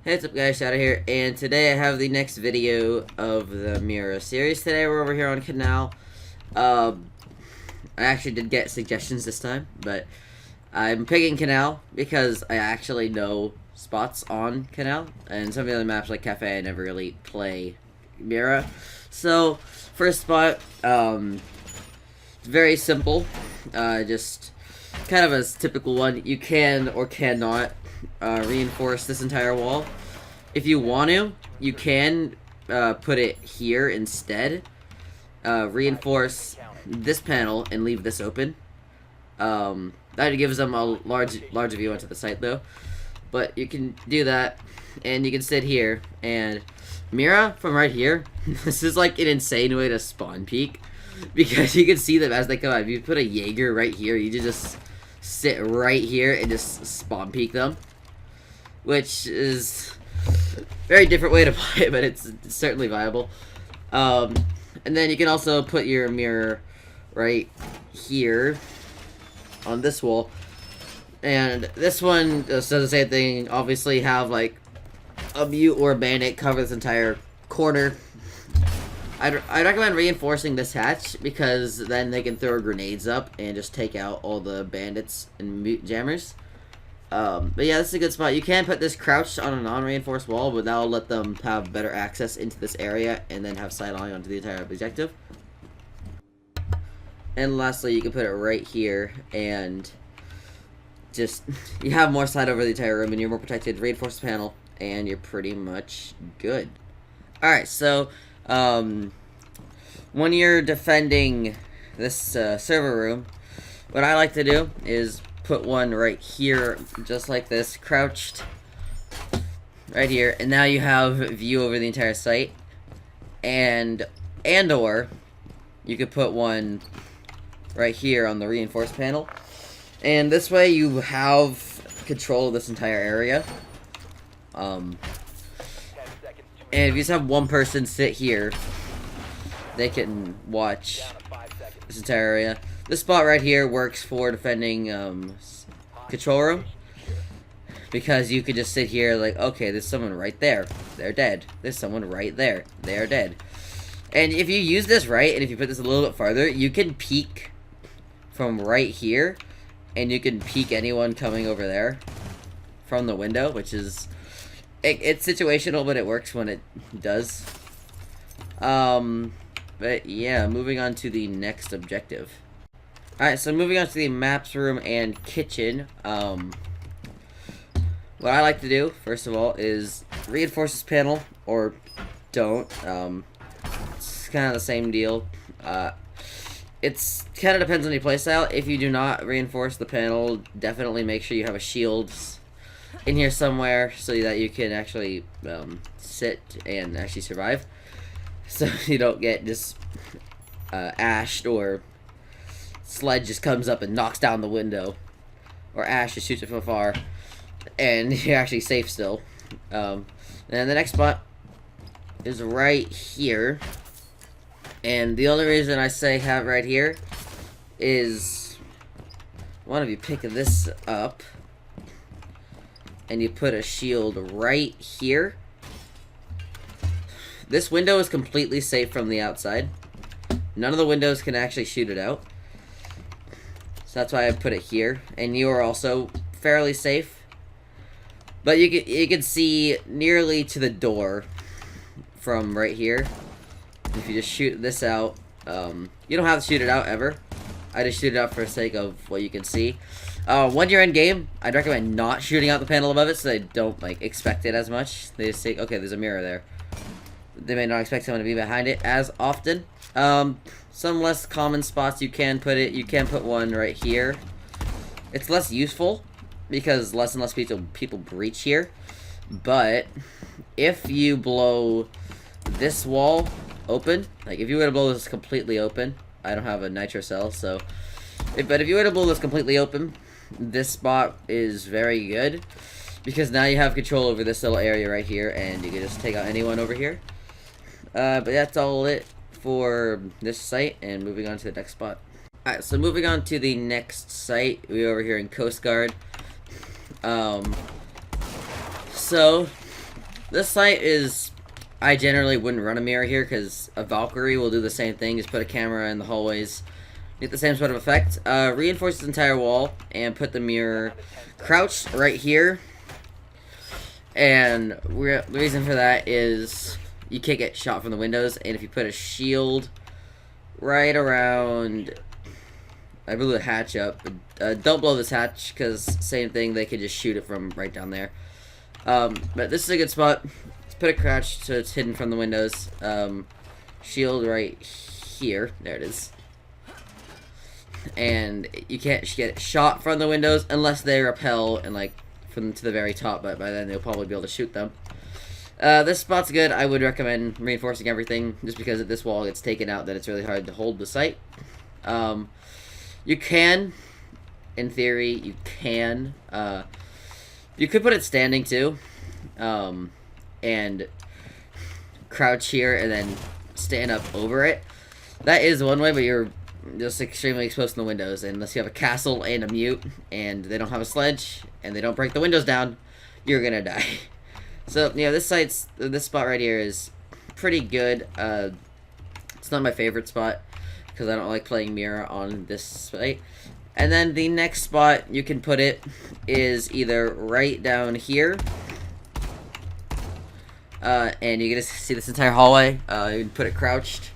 Hey, what's up guys, Shadow here, and today I have the next video of the Mira series. Today we're over here on Kanal. I actually did get suggestions this time, but I'm picking Kanal because I actually know spots on Kanal, and some of the other maps like Cafe I never really play Mira. So, first spot, very simple, just kind of a typical one. You can or cannot reinforce this entire wall. If you want to, you can put it here instead. Reinforce this panel and leave this open. That gives them a large view onto the site though. But you can do that, and you can sit here and Mira from right here. This is like an insane way to spawn peek because you can see them as they come out. If you put a Jaeger right here, you just sit right here and just spawn peek them, which is a very different way to play it, but it's certainly viable. And then you can also put your mirror right here on this wall, and this one does the same thing. Obviously have like a mute or a bandit cover this entire corner. I'd recommend reinforcing this hatch because then they can throw grenades up and just take out all the bandits and mute jammers. But yeah, this is a good spot. You can put this crouched on a non-reinforced wall, but that'll let them have better access into this area and then have sight line onto the entire objective. And lastly, you can put it right here and just, you have more sight over the entire room and you're more protected. Reinforce the panel and you're pretty much good. Alright, so when you're defending this server room, what I like to do is put one right here, just like this, crouched right here, and now you have view over the entire site. And/or you could put one right here on the reinforced panel, and this way you have control of this entire area. And if you just have one person sit here, they can watch this entire area. This spot right here works for defending control room, because you could just sit here like, okay, there's someone right there, they're dead. There's someone right there, they are dead. And if you use this right, and if you put this a little bit farther, you can peek from right here, and you can peek anyone coming over there from the window, which is, it's situational, but it works when it does. But yeah, moving on to the next objective. Alright, so moving on to the maps room and kitchen. What I like to do, first of all, is reinforce this panel, or don't. It's kind of the same deal. It's kind of depends on your playstyle. If you do not reinforce the panel, definitely make sure you have a shield in here somewhere so that you can actually sit and actually survive. So you don't get just ashed, or Sled just comes up and knocks down the window, or Ash just shoots it from afar, and you're actually safe still. And the next spot is right here, and the only reason I say have right here is one of you pick this up and you put a shield right here. This window is completely safe from the outside. None of the windows can actually shoot it out. So that's why I put it here. And you are also fairly safe. But you can see nearly to the door from right here. If you just shoot this out, you don't have to shoot it out ever. I just shoot it out for the sake of what you can see. When you're in game, I'd recommend not shooting out the panel above it so they don't like expect it as much. They just think, okay, there's a mirror there. They may not expect someone to be behind it as often. Some less common spots you can put it. You can put one right here. It's less useful because less and less people breach here. But if you blow this wall open, like if you were to blow this completely open, I don't have a nitro cell, so but if you were to blow this completely open, this spot is very good because now you have control over this little area right here, and you can just take out anyone over here. But that's all it for this site, and moving on to the next spot. Alright, so moving on to the next site, we're over here in Coast Guard. So This site is, I generally wouldn't run a mirror here because a Valkyrie will do the same thing, just put a camera in the hallways, get the same sort of effect. Reinforce this entire wall and put the mirror crouched right here. And the reason for that is you can't get shot from the windows, and if you put a shield right around, I blew the hatch up, don't blow this hatch because same thing, they could just shoot it from right down there. But this is a good spot. Let's put it crouched so it's hidden from the windows. Shield right here, there it is. And you can't get shot from the windows unless they rappel and like from to the very top, but by then they'll probably be able to shoot them. This spot's good. I would recommend reinforcing everything just because if this wall gets taken out, then it's really hard to hold the site. You can, in theory, you could put it standing too, and crouch here and then stand up over it. That is one way, but you're just extremely exposed to the windows, and unless you have a castle and a mute, and they don't have a sledge, and they don't break the windows down, you're gonna die. So, yeah, this spot right here is pretty good. It's not my favorite spot, because I don't like playing Mira on this site. And then the next spot you can put it is either right down here, and you're gonna see this entire hallway. You can put it crouched.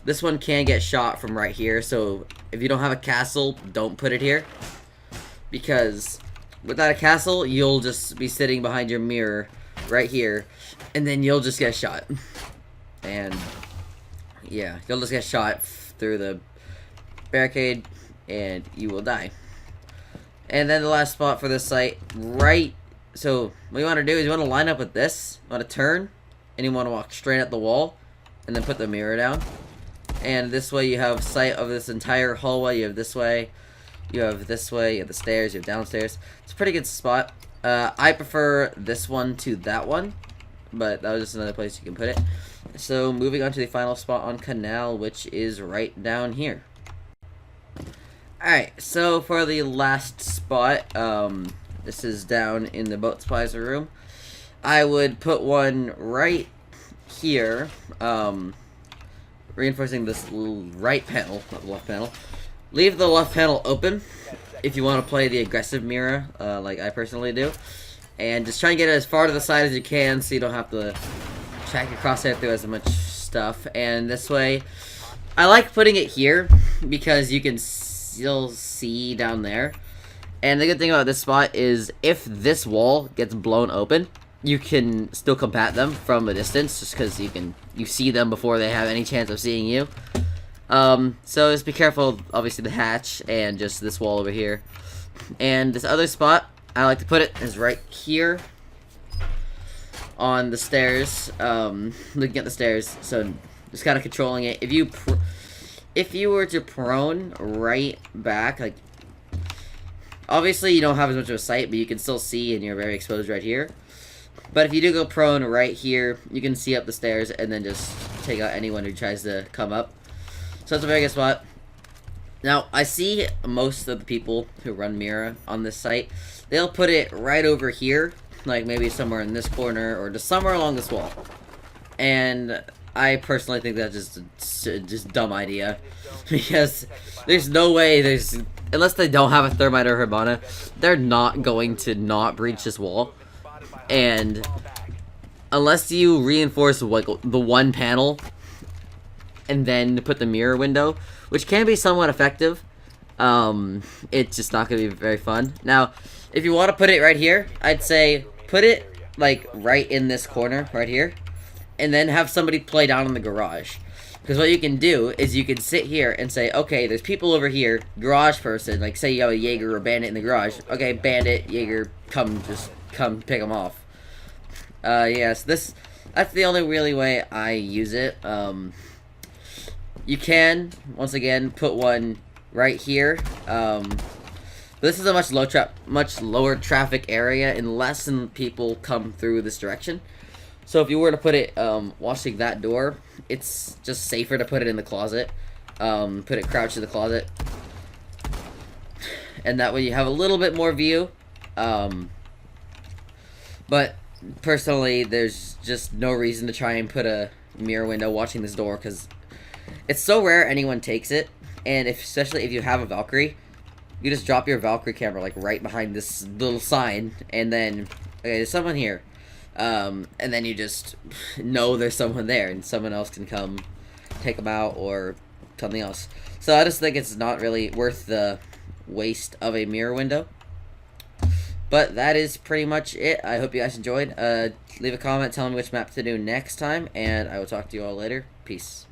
This one can get shot from right here, so if you don't have a castle, don't put it here. Because without a castle, you'll just be sitting behind your mirror right here, and then you'll just get shot. And yeah, you'll just get shot through the barricade, and you will die. And then the last spot for this site, so what you want to do is you want to line up with this, you want to turn, and you want to walk straight at the wall, and then put the mirror down. And this way you have sight of this entire hallway. You have this way, you have this way, you have the stairs, you have downstairs. It's a pretty good spot. I prefer this one to that one, but that was just another place you can put it. So moving on to the final spot on Kanal, which is right down here. Alright, so for the last spot, this is down in the boat supplies room. I would put one right here, reinforcing this right panel, not the left panel. Leave the left panel open if you want to play the aggressive Mira, like I personally do. And just try and get it as far to the side as you can so you don't have to track your crosshair through as much stuff. And this way, I like putting it here because you can still see down there. And the good thing about this spot is if this wall gets blown open, you can still combat them from a distance just because you see them before they have any chance of seeing you. So just be careful, obviously, the hatch and just this wall over here. And this other spot I like to put it is right here on the stairs, looking at the stairs, so just kind of controlling it. If you were to prone right back, like, obviously you don't have as much of a sight, but you can still see and you're very exposed right here. But if you do go prone right here, you can see up the stairs and then just take out anyone who tries to come up. So it's a very good spot. Now, I see most of the people who run Mira on this site, they'll put it right over here, like maybe somewhere in this corner or just somewhere along this wall. And I personally think that's just a dumb idea, because there's no way unless they don't have a thermite or Hibana, they're not going to not breach this wall. And unless you reinforce like the one panel and then put the mirror window, which can be somewhat effective, it's just not going to be very fun. Now, if you want to put it right here, I'd say put it like right in this corner right here, and then have somebody play down in the garage. Because what you can do is you can sit here and say, okay, there's people over here, garage person, like say you have a Jaeger or bandit in the garage. Okay, bandit, Jaeger, come pick them off. Yes, that's the only really way I use it. You can, once again, put one right here. This is a much lower traffic area and less than people come through this direction. So if you were to put it watching that door, it's just safer to put it in the closet. Put it crouched in the closet. And that way you have a little bit more view. But personally, there's just no reason to try and put a mirror window watching this door, because it's so rare anyone takes it, and especially if you have a Valkyrie, you just drop your Valkyrie camera, like, right behind this little sign, and then, okay, there's someone here, and then you just know there's someone there, and someone else can come take them out, or something else. So I just think it's not really worth the waste of a mirror window. But that is pretty much it. I hope you guys enjoyed. Leave a comment telling me which map to do next time, and I will talk to you all later. Peace.